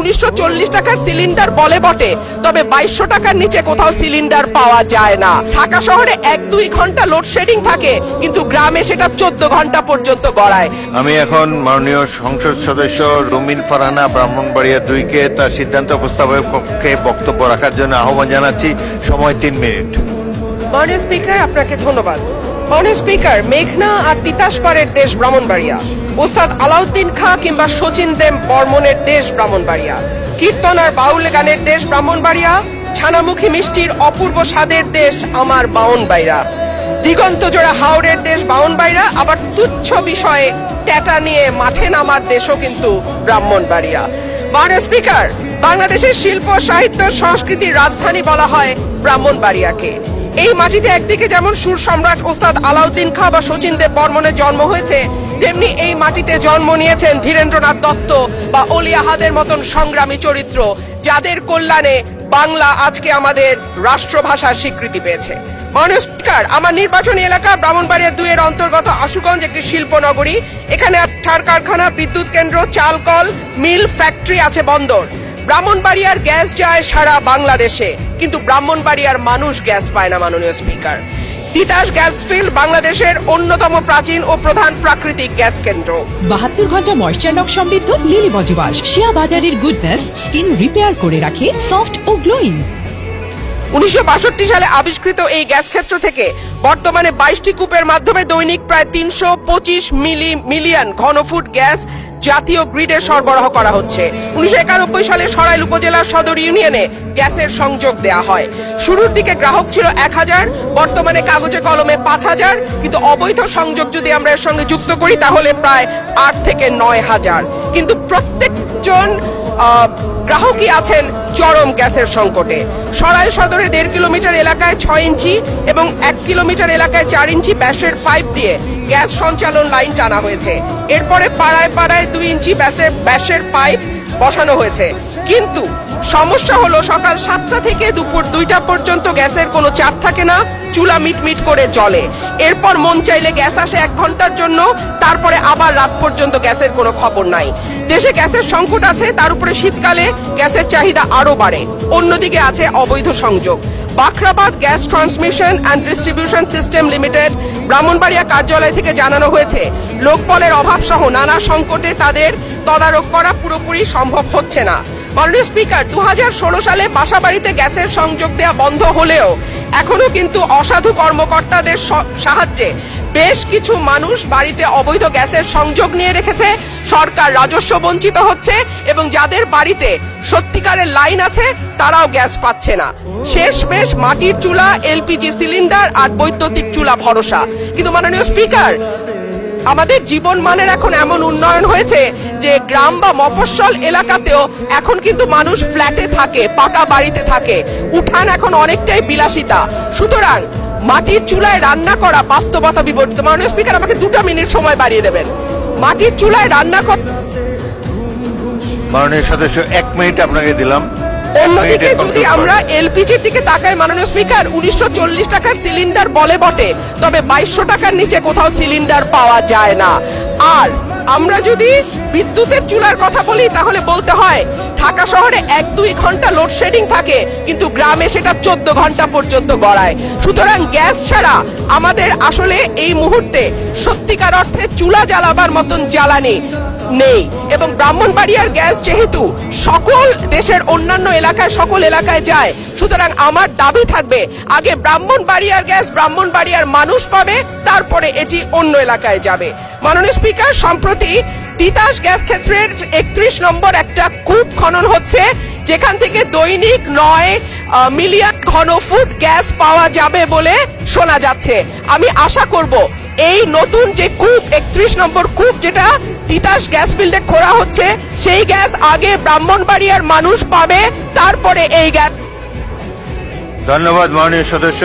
1940 টাকার সিলিন্ডার বলে বটে, তবে 2200 টাকার নিচে কোথাও সিলিন্ডার পাওয়া যায় না। ঢাকা শহরে 1-2 ঘন্টা লোডশেডিং থাকে, কিন্তু গ্রামে সেটা 14 ঘন্টা পর্যন্ত গড়ায়। আমি এখন মাননীয় সংসদ সদস্য রুমিন ফারহানা ব্রাহ্মণবাড়িয়া 2-কে তার সিদ্ধান্ত উপস্থাপনের পক্ষে বক্তব্য রাখার জন্য আহ্বান জানাচ্ছি। সময় 3 মিনিট। মাননীয় স্পিকার, আপনাকে ধন্যবাদ। মাননীয় স্পিকার, মেঘনা আর তিতাস পাড়ের দেশ ব্রাহ্মণবাড়িয়া, ওস্তাদ আলাউদ্দিন খাঁ কিংবা শচীন দেব বর্মনের দেশ ব্রাহ্মণবাড়িয়া, কীর্তন আর বাউল গানের দেশ ব্রাহ্মণবাড়িয়া, ছানামুখী মিষ্টির অপূর্ব স্বাদের দেশ আমার বাউনবাড়িয়া, দিগন্ত জোড়া হাওড়ের দেশ বাউনবাড়িয়া, আবার তুচ্ছ বিষয়ে ট্যাটা নিয়ে মাঠে নামার দেশও কিন্তু ব্রাহ্মণবাড়িয়া। মাননীয় স্পিকার, বাংলাদেশের শিল্প সাহিত্য সংস্কৃতির রাজধানী বলা হয় ব্রাহ্মণবাড়িয়াকে। এই মাটিতে একদিকে যেমন সুর সম্রাট ওস্তাদ আলাউদ্দিন খাঁ বা শচীন দেব বর্মনের জন্ম হয়েছে, তেমনি এই মাটিতে জন্ম নিয়েছেন ধীরেন্দ্রনাথ দত্ত বা অলি আহাদের মতন সংগ্রামী চরিত্র, যাদের কল্যাণে বাংলা আজকে আমাদের রাষ্ট্রভাষার স্বীকৃতি পেয়েছে। মাননীয় স্পিকার, আমার নির্বাচনী এলাকা ব্রাহ্মণবাড়িয়া 2 এর অন্তর্গত আশুগঞ্জ একটি শিল্প নগরী। এখানে সার কারখানা, বিদ্যুৎ কেন্দ্র, চাল কল, মিল, ফ্যাক্টরি আছে, বন্দর। ব্রাহ্মণবাড়িয়ার গ্যাস যায় সারা বাংলাদেশে, কিন্তু ব্রাহ্মণবাড়িয়ার মানুষ গ্যাস পায় না। মাননীয় স্পিকার, তিতাস গ্যাস ফিল্ড বাংলাদেশের অন্যতম প্রাচীন ও প্রধান প্রাকৃতিক গ্যাস কেন্দ্র। 72 ঘন্টা ময়েশ্চার লক সমৃদ্ধ লিলি বজওয়াশ শিয়া বাজারের গুডনেস স্কিন রিপেয়ার করে রাখে সফট ও গ্লোয়িং। 1962 সালে আবিষ্কৃত এই গ্যাস ক্ষেত্র থেকে বর্তমানে 22টি কূপের মাধ্যমে দৈনিক প্রায় 325 মিলিয়ন ঘনফুট গ্যাস জাতীয় গ্রিডে সরবরাহ করা হচ্ছে। 1991 সালে সরাইল উপজেলার সদর ইউনিয়নে গ্যাসের সংযোগ দেয়া হয়। শুরুর দিকে গ্রাহক ছিল 1000, বর্তমানে কাগজে কলমে 5000, কিন্তু অবৈধ সংযোগ যদি আমরা এর সঙ্গে যুক্ত করি তাহলে প্রায় 8 থেকে 9000। কিন্তু প্রত্যেকজন গ্রাহকই আছেন চরম গ্যাসের সংকটে। সরাইল সদরে 1.5 কিলোমিটার এলাকায় 6 ইঞ্চি এবং 1 কিলোমিটার এলাকায় 4 ইঞ্চি ব্যাসের পাইপ দিয়ে গ্যাস সঞ্চালন লাইন টানা হয়েছে। এরপরে পাড়ায় পাড়ায় 2 ইঞ্চি ব্যাসের পাইপ বসানো হয়েছে। কিন্তু সমস্যা হলো সকাল 7টা থেকে দুপুর 2টা পর্যন্ত গ্যাসের কোনো চাপ থাকে না, চুলা মিটমিট করে জ্বলে। এরপর মন চাইলে গ্যাস আসে 1 ঘন্টার জন্য, তারপরে আবার রাত পর্যন্ত গ্যাসের কোনো খবর নাই। দেশে গ্যাসের সংকট আছে, তার উপরে শীতকালে গ্যাসের চাহিদা আরো বাড়ে। অন্যদিকে আছে অবৈধ সংযোগ। Bakhrabad gas transmission and distribution system limited Brahmanbaria কার্যালয় থেকে জানানো হয়েছে, লোকবলের অভাব সহ নানা সংকটে তাদের তদারক করা পুরোপুরি সম্ভব হচ্ছে না। মাননীয় স্পিকার, 2016 সালে বাসাবাড়িতে গ্যাসের সংযোগ দেওয়া বন্ধ হলেও এখনো কিন্তু অসাধু কর্মকর্তাদের সাহায্যে বেশ কিছু মানুষ বাড়িতে অবৈধ গ্যাসের সংযোগ নিয়ে রেখেছে। সরকার রাজস্ব বঞ্চিত হচ্ছে এবং যাদের বাড়িতে সত্যিকারের লাইন আছে তারাও গ্যাস পাচ্ছে না। শেষমেশ মাটির চুলা, এলপিজি সিলিন্ডার আর বৈদ্যুতিক চুলা ভরসা। কিন্তু মাননীয় স্পিকার, আমাদের জীবন মানের এখন এমন উন্নয়ন হয়েছে যে গ্রাম বা মফস্বল এলাকাতেও এখন কিন্তু মানুষ ফ্ল্যাটে থাকে, পাকা বাড়িতে থাকে। উঠান এখন অনেকটাই বিলাসিতা। সুতরাং মাটির চুলায় রান্না করা বাস্তবতা বিবর্তিত। মাননীয় স্পিকার, আমাকে 2টা মিনিট সময় বাড়িয়ে দেবেন। মাটির চুলায় রান্না করা, মাননীয় সদস্য 1 মিনিট আপনাকে দিলাম। অন্যদিকে যদি আমরা এলপিজির দিকে তাকাই মাননীয় স্পিকার, 1940 টাকার সিলিন্ডার বলে বটে, তবে 2200 টাকার নিচে কোথাও সিলিন্ডার পাওয়া যায় না। আর আমরা যদি বিদ্যুতের চুলার কথা বলি তাহলে বলতে হয় ঢাকা শহরে 1-2 ঘন্টা লোডশেডিং থাকে, কিন্তু গ্রামে সেটা 14 ঘন্টা পর্যন্ত গড়ায়। সুতরাং গ্যাস ছাড়া আমাদের আসলে এই মুহূর্তে সত্যিকার অর্থে চুলা জ্বালাবার মতন জ্বালানি নেই। এবং ব্রাহ্মণবাড়িয়ার গ্যাস যেহেতু সকল দেশের অন্যান্য এলাকায় সকল এলাকায় যায়, সুতরাং আমার দাবি থাকবে আগে ব্রাহ্মণবাড়িয়ার গ্যাস ব্রাহ্মণবাড়িয়ার মানুষ পাবে, তারপরে এটি অন্য এলাকায় যাবে। মাননীয় স্পিকার, সম্প্রতি তিতাস গ্যাস ক্ষেত্রের 31 নম্বর একটা কূপ খনন হচ্ছে, যেখান থেকে দৈনিক 9 মিলিয়ন ঘনফুট গ্যাস পাওয়া যাবে বলে শোনা যাচ্ছে। আমি আশা করব এই নতুন যে কূপ 31 নম্বর কূপ যেটা তিতাস গ্যাস ফিল্ডে খোঁড়া হচ্ছে, সেই গ্যাস আগে ব্রাহ্মণবাড়িয়ার মানুষ পাবে, তারপরে এই গ্যাস। ধন্যবাদ মাননীয় সদস্য।